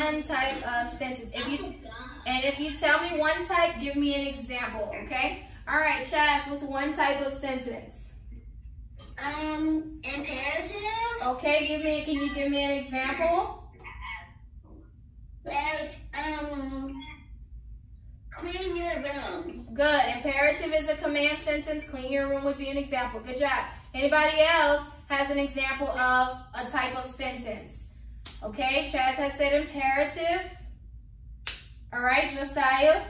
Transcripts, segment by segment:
one type of sentence. If you tell me one type, give me an example, okay? All right, Chaz, what's one type of sentence? Imperative. Okay, can you give me an example? Like, clean your room. Good. Imperative is a command sentence. Clean your room would be an example. Good job. Anybody else has an example of a type of sentence? Okay, Chaz has said imperative. All right, Josiah.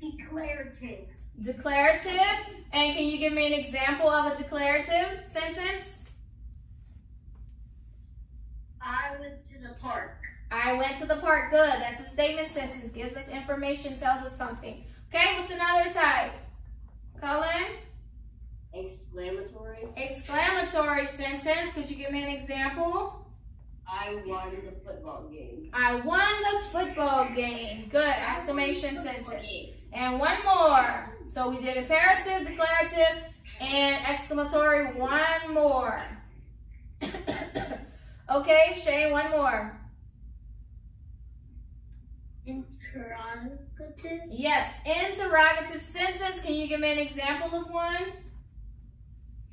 Declarative. Declarative. And can you give me an example of a declarative sentence? I went to the park. I went to the park. Good. That's a statement sentence. Gives us information, tells us something. Okay, what's another type? Colin? Exclamatory. Exclamatory sentence. Could you give me an example? I won the football game. I won the football game. Good. Exclamation sentence. And one more. So we did imperative, declarative, and exclamatory. One more. Okay, Shane, one more. Interrogative. Yes, interrogative sentence. Can you give me an example of one?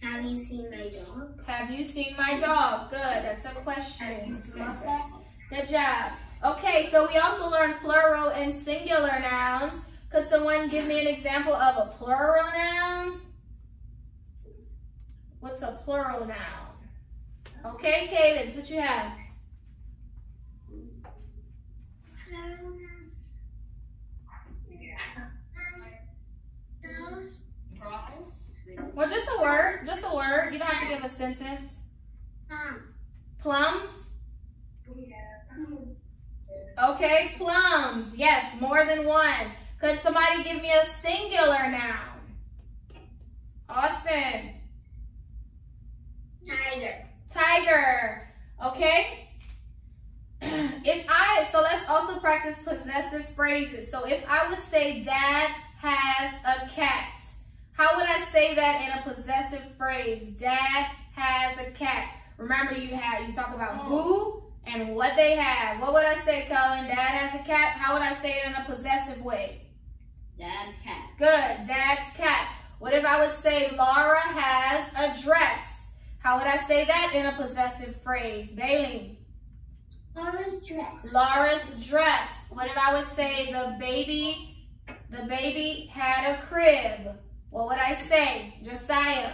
Have you seen my dog? Have you seen my dog? Good. That's a question sentence. Good job. Okay, so we also learned plural and singular nouns. Could someone give me an example of a plural noun? What's a plural noun? Okay, Cadence, what you have? Well, just a word. Just a word. You don't have to give a sentence. Plums? Okay, plums. Yes, more than one. Could somebody give me a singular noun? Austin? Tiger. Tiger. Okay? So let's also practice possessive phrases. So if I would say Dad has a cat, how would I say that in a possessive phrase? Dad has a cat. Remember, you talk about who and what they have. What would I say, Cullen? Dad has a cat. How would I say it in a possessive way? Dad's cat. Good. Dad's cat. What if I would say Laura has a dress? How would I say that in a possessive phrase? Bailey? Laura's dress. Laura's dress. What if I would say the baby had a crib? What would I say? Josiah?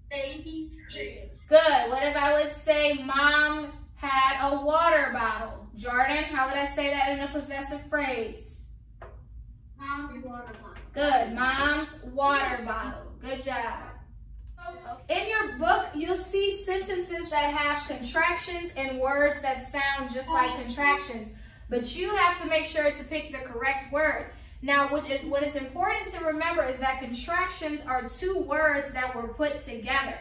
Baby's crib. Good. What if I would say Mom had a water bottle? Jordan, how would I say that in a possessive phrase? Mom's water bottle. Good. Mom's water bottle. Good job. In your book, you'll see sentences that have contractions and words that sound just like contractions, but you have to make sure to pick the correct word. Now, what is important to remember is that contractions are two words that were put together.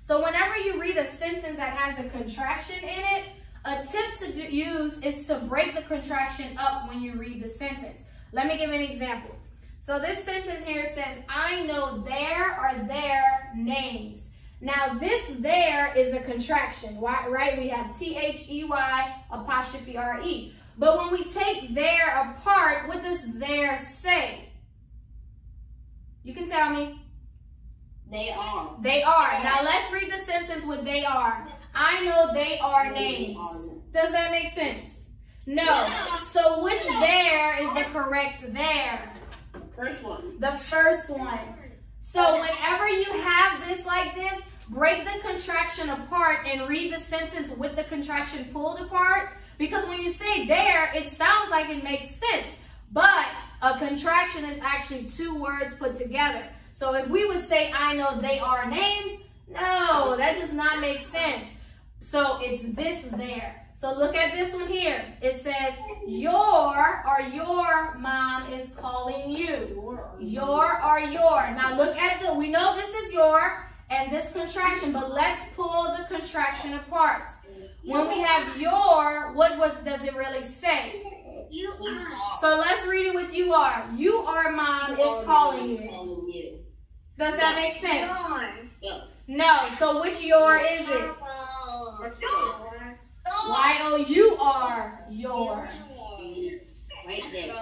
So whenever you read a sentence that has a contraction in it, a tip to use is to break the contraction up when you read the sentence. Let me give an example. So this sentence here says, I know there are their names. Now this there is a contraction, right? We have T-H-E-Y apostrophe R-E. But when we take there apart, what does there say? You can tell me. They are. They are. Now let's read the sentence with they are. I know they are names. Does that make sense? No. So which there is the correct there? First one. The first one. So whenever you have this like this, break the contraction apart and read the sentence with the contraction pulled apart. Because when you say there, it sounds like it makes sense. But a contraction is actually two words put together. So if we would say, I know they are names, no, that does not make sense. So it's this there. So look at this one here. It says, your mom is calling you. Your or your. Now look at we know this is your and this contraction, but let's pull the contraction apart. When we have your, does it really say? You are. So let's read it with you are. You are mom is calling you. Does that make sense? You are. No. So which your is it? Y-O-U-R. Your. Right there.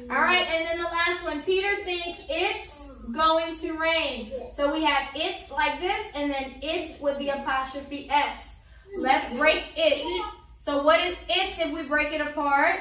All right, and then the last one. Peter thinks it's going to rain. So we have it's like this, and then it's with the apostrophe S. Let's break it. So what is it's if we break it apart?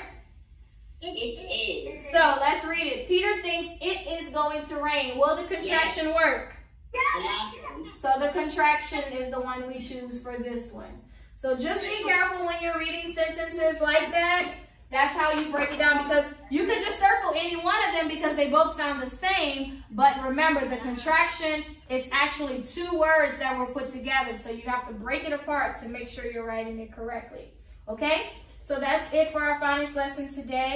It is. So let's read it. Peter thinks it is going to rain. Will the contraction work? The last one. So the contraction is the one we choose for this one. So just be careful when you're reading sentences like that. That's how you break it down, because you could just circle any one of them because they both sound the same. But remember, the contraction is actually two words that were put together. So you have to break it apart to make sure you're writing it correctly. Okay? So that's it for our phonics lesson today.